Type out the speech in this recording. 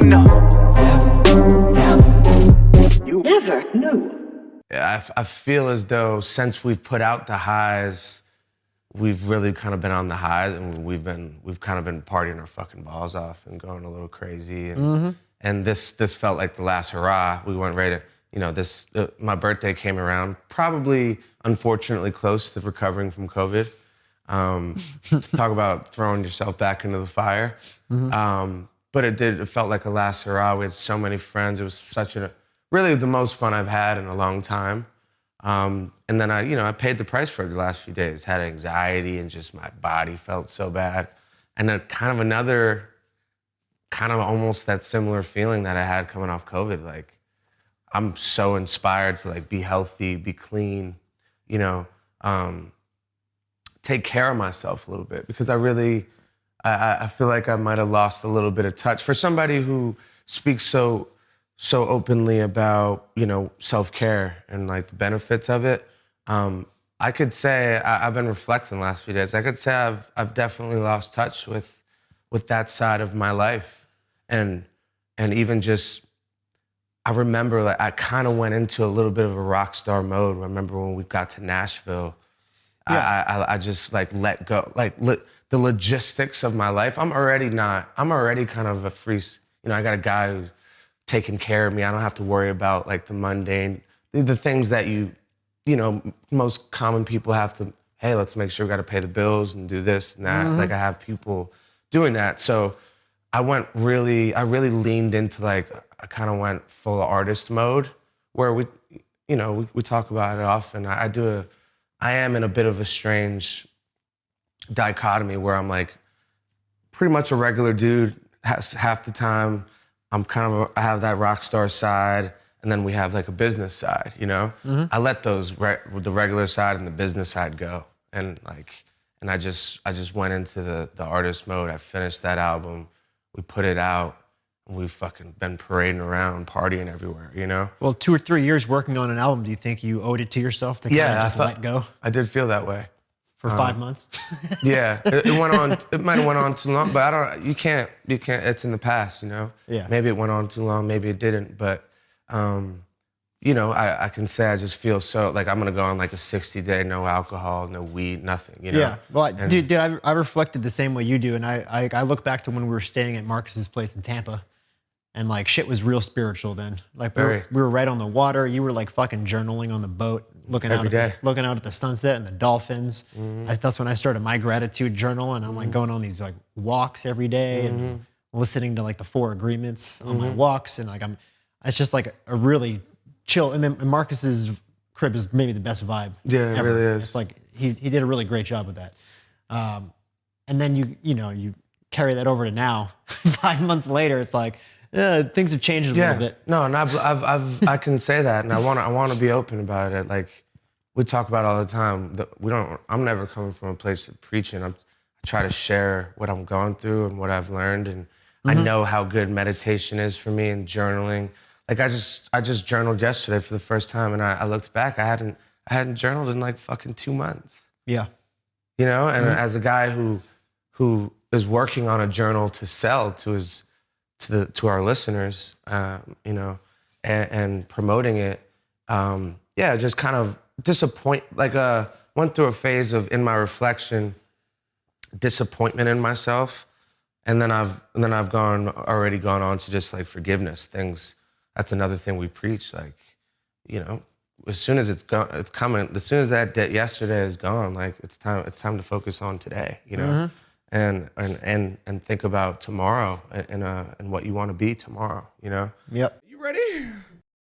know. You never knew. Yeah, I feel as though since we've put out the highs, we've really kind of been on the highs, and we've kind of been partying our fucking balls off and going a little crazy. And this felt like the last hurrah. We weren't ready to, you know, my birthday came around, probably unfortunately close to recovering from COVID. Talk about throwing yourself back into the fire. But it felt like a last hurrah. We had so many friends. It was really the most fun I've had in a long time. And then I paid the price for it the last few days. Had anxiety and just my body felt so bad. And then kind of almost that similar feeling that I had coming off COVID. Like, I'm so inspired to like be healthy, be clean, you know, take care of myself a little bit, because I feel like I might have lost a little bit of touch. For somebody who speaks so openly about, you know, self-care and like the benefits of it, I could say I've been reflecting the last few days. I could say I've definitely lost touch with that side of my life, and even just I remember like I kind of went into a little bit of a rock star mode. I remember when we got to Nashville, I just like let go, like the logistics of my life. I'm already kind of a free, you know, I got a guy who's taking care of me. I don't have to worry about like the mundane, the things that you know, most common people have to, hey, let's make sure we got to pay the bills and do this and that. Like I have people doing that. So I really leaned into like, I kind of went full artist mode where we talk about it often. I am in a bit of a strange dichotomy where I'm like pretty much a regular dude half the time. I have that rock star side, and then we have like a business side, you know? I let the regular side and the business side go. And I just went into the artist mode. I finished that album. We put it out, and we've fucking been parading around, partying everywhere, you know? Well, 2 or 3 years working on an album, do you think you owed it to yourself to kind of just let go? I did feel that way. For 5 months? Yeah, it went on, it might have went on too long, but you can't, it's in the past, you know? Yeah. Maybe it went on too long, maybe it didn't, but, you know, I can say I just feel so, like I'm gonna go on like a 60-day, no alcohol, no weed, nothing, you know? Yeah, well, dude, I reflected the same way you do, and I look back to when we were staying at Marcus's place in Tampa, and like shit was real spiritual then. Like we were right on the water. You were like fucking journaling on the boat, looking out at the sunset and the dolphins. That's when I started my gratitude journal, and I'm like going on these like walks every day and listening to like the 4 agreements on my walks, and like it's just like a really chill. And Marcus's crib is maybe the best vibe. Yeah, it ever. really is. It's like he did a really great job with that. And then you carry that over to now. 5 months later, it's like, things have changed a little bit. No, and I can say that, and I want to be open about it. Like we talk about all the time. I'm never coming from a place of preaching. I try to share what I'm going through and what I've learned, and I know how good meditation is for me and journaling. Like I just journaled yesterday for the first time, and I looked back. I hadn't journaled in like fucking 2 months. Yeah, you know. And as a guy who is working on a journal to sell to our listeners, you know, and promoting it, just kind of went through a phase of, in my reflection, disappointment in myself, and then I've already gone on to just like forgiveness things. That's another thing we preach, like, you know, as soon as it's coming, as soon as that yesterday is gone, like it's time to focus on today, you know. And think about tomorrow and what you want to be tomorrow, you know? Yep. You ready?